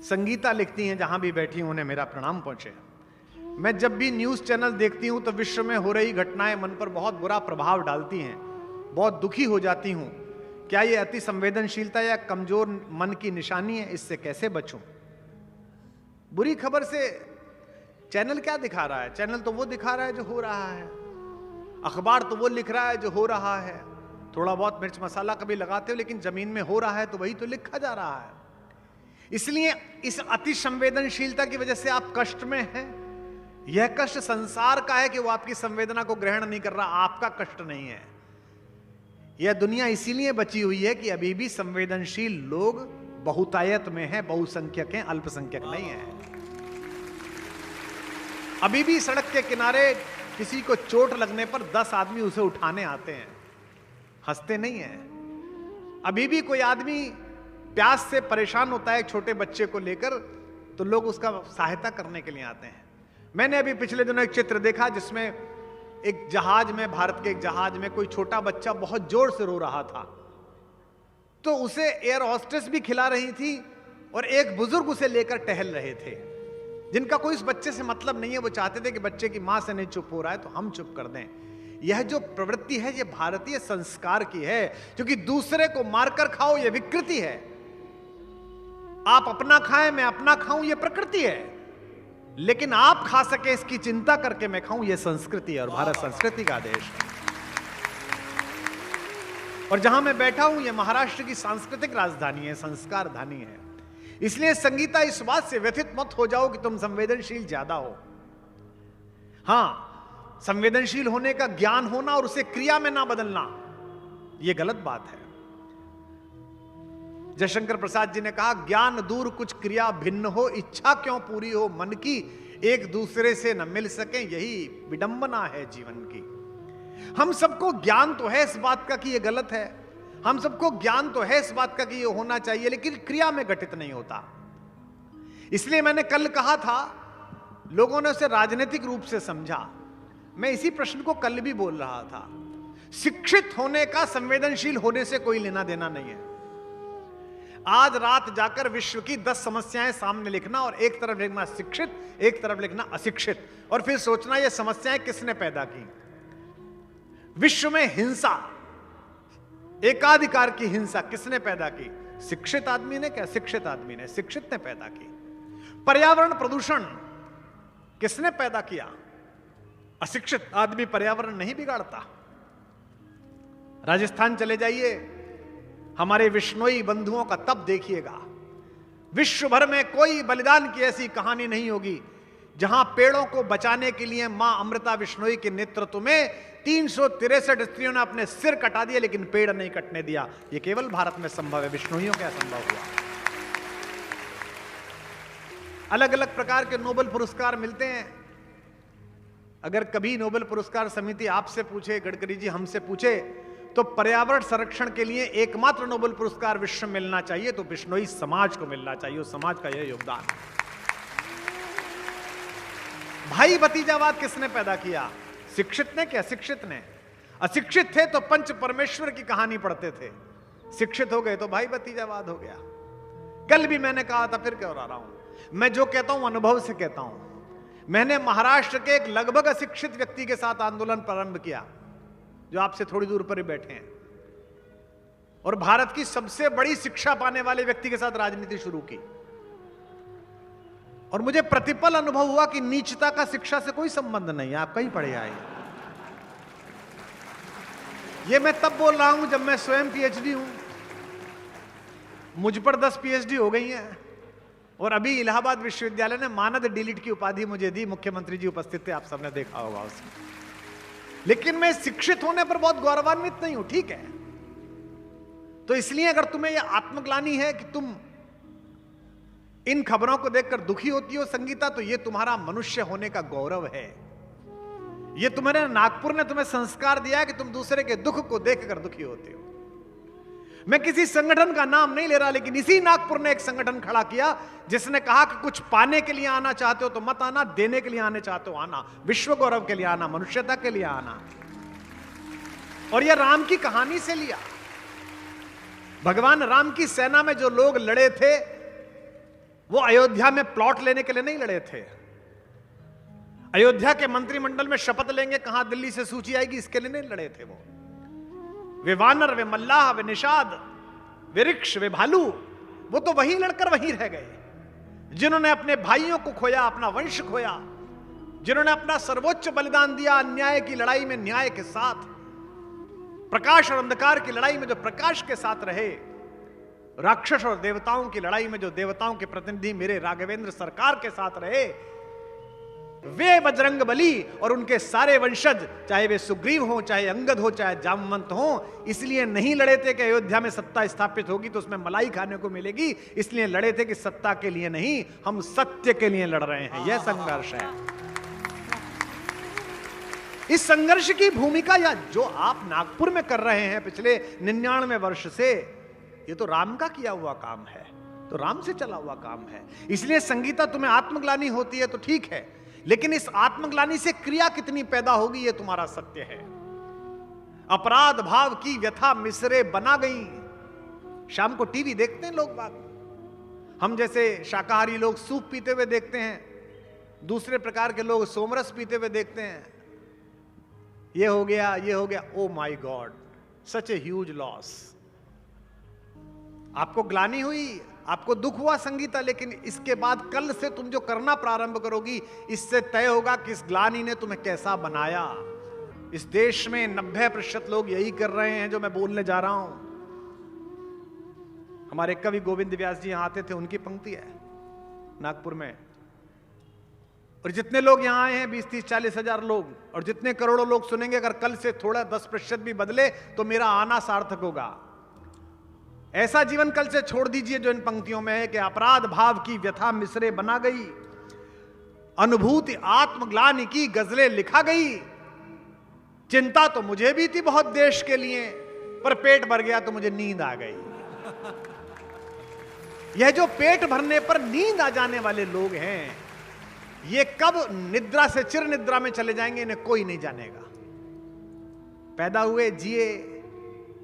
संगीता लिखती हैं, जहां भी बैठी हूं उन्हें मेरा प्रणाम पहुंचे। मैं जब भी न्यूज चैनल देखती हूं तो विश्व में हो रही घटनाएं मन पर बहुत बुरा प्रभाव डालती हैं, बहुत दुखी हो जाती हूं। क्या ये अति संवेदनशीलता या कमजोर मन की निशानी है? इससे कैसे बचूं? बुरी खबर से चैनल क्या दिखा रहा है? चैनल तो वो दिखा रहा है जो हो रहा है, अखबार तो वो लिख रहा है जो हो रहा है। थोड़ा बहुत मिर्च मसाला कभी लगाते हो, लेकिन जमीन में हो रहा है तो वही तो लिखा जा रहा है। इसलिए इस अति संवेदनशीलता की वजह से आप कष्ट में हैं। यह कष्ट संसार का है कि वो आपकी संवेदना को ग्रहण नहीं कर रहा, आपका कष्ट नहीं है। यह दुनिया इसीलिए बची हुई है कि अभी भी संवेदनशील लोग बहुतायत में हैं, बहुसंख्यक हैं, अल्पसंख्यक नहीं है। अभी भी सड़क के किनारे किसी को चोट लगने पर 10 आदमी उसे उठाने आते हैं, हंसते नहीं हैं। अभी भी कोई आदमी प्यास से परेशान होता है एक छोटे बच्चे को लेकर, तो लोग उसका सहायता करने के लिए आते हैं। मैंने अभी पिछले दिनों एक चित्र देखा जिसमें एक जहाज में, भारत के एक जहाज में कोई छोटा बच्चा बहुत जोर से रो रहा था, तो उसे एयर होस्टेस भी खिला रही थी और एक बुजुर्ग उसे लेकर टहल रहे थे, जिनका कोई उस बच्चे से मतलब नहीं है। वो चाहते थे कि बच्चे की मां से नहीं चुप हो रहा है तो हम चुप कर दें। यह जो प्रवृत्ति है, यह भारतीय संस्कार की है, क्योंकि दूसरे को मारकर खाओ यह विकृति है। आप अपना खाएं, मैं अपना खाऊं, यह प्रकृति है। लेकिन आप खा सके इसकी चिंता करके मैं खाऊं, यह संस्कृति है, और भारत संस्कृति का देश है। और जहां मैं बैठा हूं यह महाराष्ट्र की सांस्कृतिक राजधानी है, संस्कार धानी है। इसलिए संगीता, इस बात से व्यथित मत हो जाओ कि तुम संवेदनशील ज्यादा हो। हां, संवेदनशील होने का ज्ञान होना और उसे क्रिया में ना बदलना, यह गलत बात है। जयशंकर प्रसाद जी ने कहा, ज्ञान दूर कुछ क्रिया भिन्न हो, इच्छा क्यों पूरी हो मन की, एक दूसरे से न मिल सके, यही विडंबना है जीवन की। हम सबको ज्ञान तो है इस बात का कि यह गलत है, हम सबको ज्ञान तो है इस बात का कि यह होना चाहिए, लेकिन क्रिया में घटित नहीं होता। इसलिए मैंने कल कहा था, लोगों ने उसे राजनीतिक रूप से समझा। मैं इसी प्रश्न को कल भी बोल रहा था। शिक्षित होने का संवेदनशील होने से कोई लेना देना नहीं है। आज रात जाकर विश्व की 10 समस्याएं सामने लिखना, और एक तरफ लिखना शिक्षित, एक तरफ लिखना अशिक्षित, और फिर सोचना ये समस्याएं किसने पैदा की। विश्व में हिंसा, एकाधिकार की हिंसा किसने पैदा की? शिक्षित आदमी ने क्या? शिक्षित आदमी ने, शिक्षित ने पैदा की। पर्यावरण प्रदूषण किसने पैदा किया? अशिक्षित आदमी पर्यावरण नहीं बिगाड़ता। राजस्थान चले जाइए, हमारे विश्नोई बंधुओं का तप देखिएगा। विश्व भर में कोई बलिदान की ऐसी कहानी नहीं होगी जहां पेड़ों को बचाने के लिए मां अमृता विश्नोई के नेतृत्व में 363 स्त्रियों ने अपने सिर कटा दिए, लेकिन पेड़ नहीं कटने दिया। यह केवल भारत में संभव है, विश्नोइयों के असंभव हुआ। अलग अलग प्रकार के नोबेल पुरस्कार मिलते हैं। अगर कभी नोबेल पुरस्कार समिति आपसे पूछे, गडकरी जी हमसे पूछे, तो पर्यावरण संरक्षण के लिए एकमात्र नोबेल पुरस्कार विश्व में मिलना चाहिए तो बिश्नोई समाज को मिलना चाहिए। उस समाज का यह योगदान। भाई भतीजावाद किसने पैदा किया? शिक्षित ने क्या अशिक्षित ने? अशिक्षित थे तो पंच परमेश्वर की कहानी पढ़ते थे, शिक्षित हो गए तो भाई भतीजावाद हो गया। कल भी मैंने कहा था, फिर क्यों रहा हूं, मैं जो कहता हूं अनुभव से कहता हूं। मैंने महाराष्ट्र के एक लगभग अशिक्षित व्यक्ति के साथ आंदोलन प्रारंभ किया, जो आपसे थोड़ी दूर पर ही बैठे हैं, और भारत की सबसे बड़ी शिक्षा पाने वाले व्यक्ति के साथ राजनीति शुरू की। और मुझे प्रतिपल अनुभव हुआ कि नीचता का शिक्षा से कोई संबंध नहीं है, आप कहीं पढ़े आए। यह मैं तब बोल रहा हूं जब मैं स्वयं पीएचडी हूं। मुझ पर 10 पीएचडी हो गई हैं, और अभी इलाहाबाद विश्वविद्यालय ने मानद डीलिट की उपाधि मुझे दी। मुख्यमंत्री जी उपस्थित थे, आप सबने देखा होगा उसमें। लेकिन मैं शिक्षित होने पर बहुत गौरवान्वित नहीं हूं, ठीक है। तो इसलिए अगर तुम्हें यह आत्मग्लानि है कि तुम इन खबरों को देखकर दुखी होती हो संगीता, तो यह तुम्हारा मनुष्य होने का गौरव है। यह तुम्हारे नागपुर ने तुम्हें संस्कार दिया है कि तुम दूसरे के दुख को देखकर दुखी होते हो। मैं किसी संगठन का नाम नहीं ले रहा, लेकिन इसी नागपुर ने एक संगठन खड़ा किया जिसने कहा कि कुछ पाने के लिए आना चाहते हो तो मत आना, देने के लिए आने चाहते हो आना, विश्व गौरव के लिए आना, मनुष्यता के लिए आना। और यह राम की कहानी से लिया। भगवान राम की सेना में जो लोग लड़े थे वो अयोध्या में प्लॉट लेने के लिए नहीं लड़े थे। अयोध्या के मंत्रिमंडल में शपथ लेंगे, कहां दिल्ली से सूची आएगी, इसके लिए नहीं लड़े थे वो। वे वानर, वे मल्लाह, वे निषाद, वे वृक्ष, वे भालू, वो तो वहीं लड़कर वहीं रह गए। जिन्होंने अपने भाइयों को खोया, अपना वंश खोया, जिन्होंने अपना सर्वोच्च बलिदान दिया अन्याय की लड़ाई में न्याय के साथ, प्रकाश और अंधकार की लड़ाई में जो प्रकाश के साथ रहे, राक्षस और देवताओं की लड़ाई में जो देवताओं के प्रतिनिधि मेरे राघवेंद्र सरकार के साथ रहे, वे बजरंग बली और उनके सारे वंशज, चाहे वे सुग्रीव हो, चाहे अंगद हो, चाहे जामवंत हो, इसलिए नहीं लड़े थे कि अयोध्या में सत्ता स्थापित होगी तो उसमें मलाई खाने को मिलेगी। इसलिए लड़े थे कि सत्ता के लिए नहीं, हम सत्य के लिए लड़ रहे हैं। यह संघर्ष है। इस संघर्ष की भूमिका या जो आप नागपुर में कर रहे हैं पिछले 99 वर्ष से, ये तो राम का किया हुआ काम है, तो राम से चला हुआ काम है। इसलिए संगीता, तुम्हें आत्मग्लानि होती है तो ठीक है, लेकिन इस आत्मग्लानि से क्रिया कितनी पैदा होगी ये तुम्हारा सत्य है। अपराध भाव की व्यथा मिसरे बना गई। शाम को टीवी देखते हैं लोग बाग, हम जैसे शाकाहारी लोग सूप पीते हुए देखते हैं, दूसरे प्रकार के लोग सोमरस पीते हुए देखते हैं। ये हो गया, ये हो गया, oh my God, such a huge loss. आपको ग्लानि हुई, आपको दुख हुआ संगीता, लेकिन इसके बाद कल से तुम जो करना प्रारंभ करोगी, इससे तय होगा कि इस ग्लानि ने तुम्हें कैसा बनाया। इस देश में 90% लोग यही कर रहे हैं जो मैं बोलने जा रहा हूं। हमारे कवि गोविंद व्यास जी यहां आते थे, उनकी पंक्ति है नागपुर में। और जितने लोग यहां आए हैं 20, 30, 40 हजार लोग, और जितने करोड़ों लोग सुनेंगे, अगर कल से थोड़ा 10% भी बदले तो मेरा आना सार्थक होगा। ऐसा जीवन कल से छोड़ दीजिए जो इन पंक्तियों में है कि अपराध भाव की व्यथा मिसरे बना गई, अनुभूति आत्मग्लानि की गजलें लिखा गई। चिंता तो मुझे भी थी बहुत देश के लिए, पर पेट भर गया तो मुझे नींद आ गई। यह जो पेट भरने पर नींद आ जाने वाले लोग हैं, ये कब निद्रा से चिर निद्रा में चले जाएंगे इन्हें कोई नहीं जानेगा। पैदा हुए, जिए,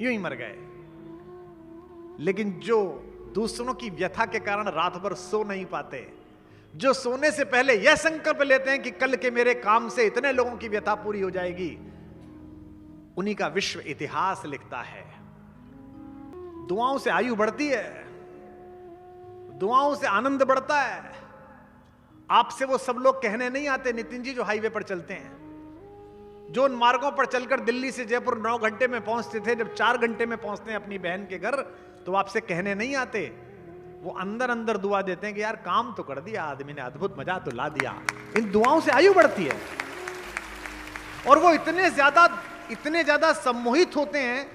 यूं ही मर गए। लेकिन जो दूसरों की व्यथा के कारण रात भर सो नहीं पाते, जो सोने से पहले यह संकल्प लेते हैं कि कल के मेरे काम से इतने लोगों की व्यथा पूरी हो जाएगी, उन्हीं का विश्व इतिहास लिखता है। दुआओं से आयु बढ़ती है, दुआओं से आनंद बढ़ता है। आपसे वो सब लोग कहने नहीं आते नितिन जी जो हाईवे पर चलते हैं, जो उन मार्गों पर चलकर दिल्ली से जयपुर 9 घंटे में पहुंचते थे, जब 4 घंटे में पहुंचते हैं अपनी बहन के घर, तो आपसे कहने नहीं आते। वो अंदर अंदर दुआ देते हैं कि यार काम तो कर दिया आदमी ने, अद्भुत मजा तो ला दिया। इन दुआओं से आयु बढ़ती है। और वो इतने ज्यादा सम्मोहित होते हैं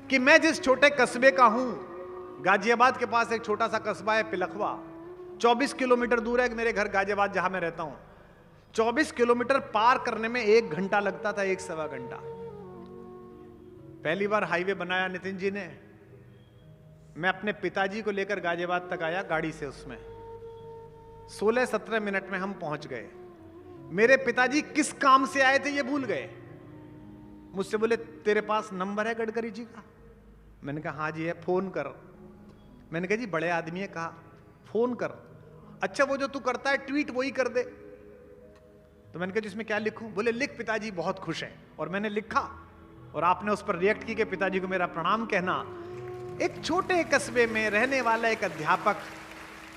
कि मैं जिस छोटे कस्बे का हूं, गाजियाबाद के पास एक छोटा सा कस्बा है पिलखवा, 24 किलोमीटर दूर है मेरे घर गाजियाबाद जहां मैं रहता हूं। 24 किलोमीटर पार करने में 1 घंटा लगता था, 1 सवा घंटा। पहली बार हाईवे बनाया नितिन जी ने, मैं अपने पिताजी को लेकर गाजियाबाद तक आया गाड़ी से, उसमें 16-17 मिनट में हम पहुंच गए। मेरे पिताजी किस काम से आए थे ये भूल गए। मुझसे बोले तेरे पास नंबर है गडकरी जी का? मैंने कहा हाँ जी है, फोन कर। मैंने कहा जी बड़े आदमी है, कहा फोन कर। अच्छा वो जो तू करता है ट्वीट वही कर दे। तो मैंने कहा जिसमें क्या लिखूं? बोले लिख, पिताजी बहुत खुश हैं। और मैंने लिखा, और आपने उस पर रिएक्ट की कि पिताजी को मेरा प्रणाम कहना। एक छोटे कस्बे में रहने वाला एक अध्यापक,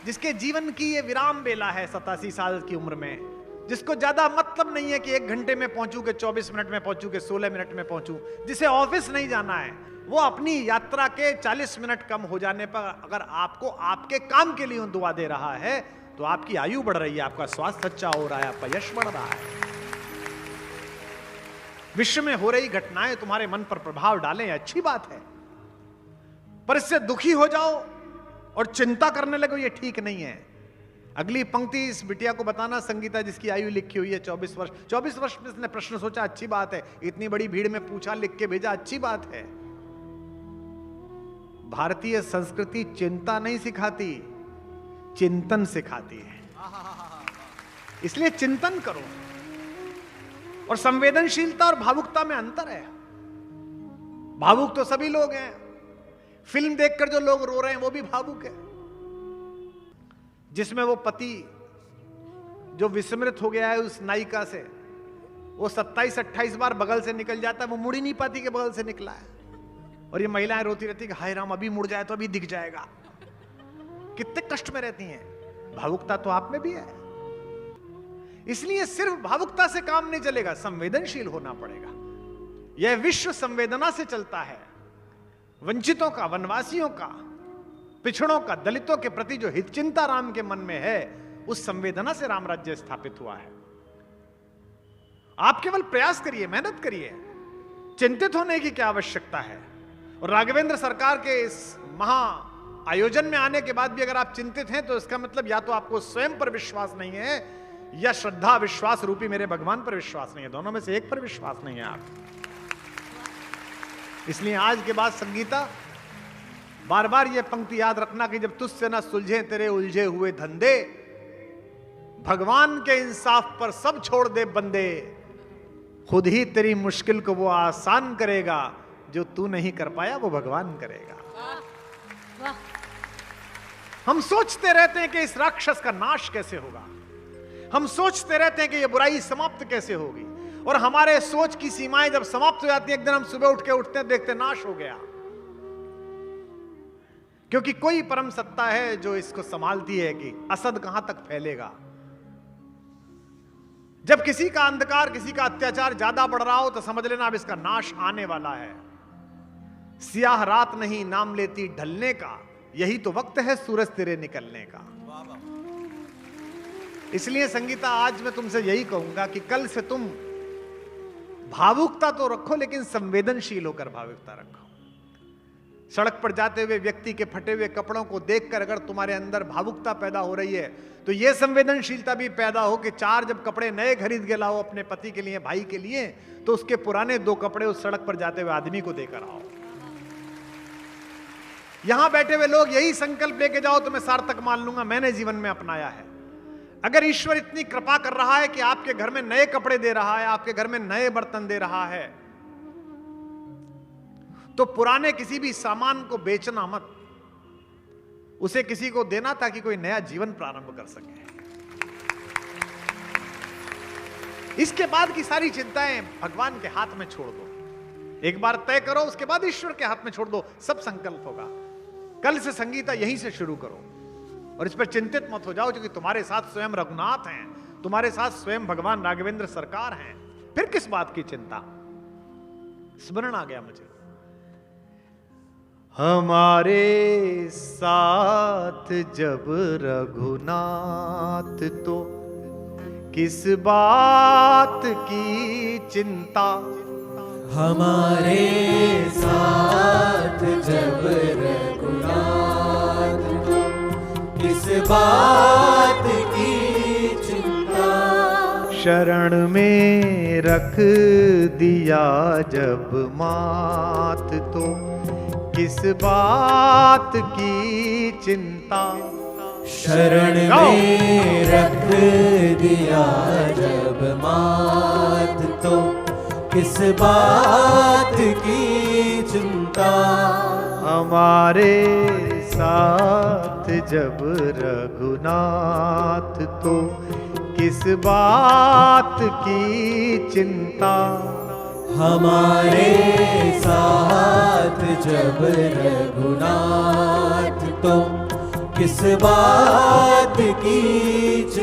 जिसके जीवन की ये विराम बेला है 87 साल की उम्र में, जिसको ज्यादा मतलब नहीं है कि 1 घंटे में पहुंचू कि 24 मिनट में पहुंचू कि 16 मिनट में पहुंचू, जिसे ऑफिस नहीं जाना है, वो अपनी यात्रा के 40 मिनट कम हो जाने पर अगर आपको आपके काम के लिए दुआ दे रहा है, तो आपकी आयु बढ़ रही है, आपका स्वास्थ्य अच्छा हो रहा है, आपका यश बढ़ रहा है। विश्व में हो रही घटनाएं तुम्हारे मन पर प्रभाव डालें, अच्छी बात है, पर इससे दुखी हो जाओ और चिंता करने लगो, ये ठीक नहीं है। अगली पंक्ति इस बिटिया को बताना, संगीता जिसकी आयु लिखी हुई है 24 वर्ष। 24 वर्ष में इसने प्रश्न सोचा, अच्छी बात है। इतनी बड़ी भीड़ में पूछा, लिख के भेजा, अच्छी बात है। भारतीय संस्कृति चिंता नहीं सिखाती, चिंतन सिखाती है। इसलिए चिंतन करो। और संवेदनशीलता और भावुकता में अंतर है। भावुक तो सभी लोग हैं, फिल्म देखकर जो लोग रो रहे हैं वो भी भावुक है। जिसमें वो पति जो विस्मृत हो गया है उस नायिका से, वो 27-28 बार बगल से निकल जाता है, वो मुड़ ही नहीं पाती कि बगल से निकला है। और ये महिलाएं रोती रहती कि हाय राम, अभी मुड़ जाए तो अभी दिख जाएगा। कितने कष्ट में रहती हैं। भावुकता तो आप में भी है। इसलिए सिर्फ भावुकता से काम नहीं चलेगा, संवेदनशील होना पड़ेगा। यह विश्व संवेदना से चलता है। वंचितों का, वनवासियों का, पिछड़ों का, दलितों के प्रति जो हित चिंता राम के मन में है, उस संवेदना से राम राज्य स्थापित हुआ है। आप केवल प्रयास करिए, मेहनत करिए, चिंतित होने की क्या आवश्यकता है। और राघवेंद्र सरकार के इस महा आयोजन में आने के बाद भी अगर आप चिंतित हैं तो इसका मतलब या तो आपको स्वयं पर विश्वास नहीं है या श्रद्धा विश्वास रूपी मेरे भगवान पर विश्वास नहीं है। दोनों में से एक पर विश्वास नहीं है आप। इसलिए आज के बाद संगीता, बार बार यह पंक्ति याद रखना कि जब तुझसे ना सुलझे तेरे उलझे हुए धंधे, भगवान के इंसाफ पर सब छोड़ दे बंदे, खुद ही तेरी मुश्किल को वो आसान करेगा, जो तू नहीं कर पाया वो भगवान करेगा। हम सोचते रहते हैं कि इस राक्षस का नाश कैसे होगा, हम सोचते रहते हैं कि यह बुराई समाप्त कैसे होगी, और हमारे सोच की सीमाएं जब समाप्त हो जाती हैं, एक दिन हम सुबह उठ के उठते हैं, देखते नाश हो गया। क्योंकि कोई परम सत्ता है जो इसको संभालती है कि असद कहां तक फैलेगा। जब किसी का अंधकार, किसी का अत्याचार ज्यादा बढ़ रहा हो तो समझ लेना अब इसका नाश आने वाला है। सियाह रात नहीं नाम लेती ढलने का, यही तो वक्त है सूरज तेरे निकलने का। इसलिए संगीता, आज मैं तुमसे यही कहूंगा कि कल से तुम भावुकता तो रखो, लेकिन संवेदनशील होकर भावुकता रखो। सड़क पर जाते हुए व्यक्ति के फटे हुए कपड़ों को देखकर अगर तुम्हारे अंदर भावुकता पैदा हो रही है तो यह संवेदनशीलता भी पैदा हो कि चार जब कपड़े नए खरीद के लाओ अपने पति के लिए, भाई के लिए, तो उसके पुराने 2 कपड़े उस सड़क पर जाते हुए आदमी को देकर आओ। यहां बैठे हुए लोग यही संकल्प लेके जाओ तो मैं सार्थक मान लूंगा, मैंने जीवन में अपनाया है। अगर ईश्वर इतनी कृपा कर रहा है कि आपके घर में नए कपड़े दे रहा है, आपके घर में नए बर्तन दे रहा है, तो पुराने किसी भी सामान को बेचना मत, उसे किसी को देना ताकि कोई नया जीवन प्रारंभ कर सके। इसके बाद की सारी चिंताएं भगवान के हाथ में छोड़ दो। एक बार तय करो, उसके बाद ईश्वर के हाथ में छोड़ दो, सब संकल्प होगा। कल से संगीता यहीं से शुरू करो और इस पर चिंतित मत हो जाओ, क्योंकि तुम्हारे साथ स्वयं रघुनाथ हैं, तुम्हारे साथ स्वयं भगवान राघवेंद्र सरकार हैं। फिर किस बात की चिंता। स्मरण आ गया मुझे, हमारे साथ जब रघुनाथ तो किस बात की चिंता। हमारे साथ जब रघुनाथ तो किस बात की चिंता। शरण में रख दिया जब मात तो किस बात की चिंता। शरण में रख दिया जब मात तो किस बात की चिंता। हमारे साथ जब रघुनाथ तो किस बात की चिंता। हमारे साथ जब रघुनाथ तो किस बात की चिंता।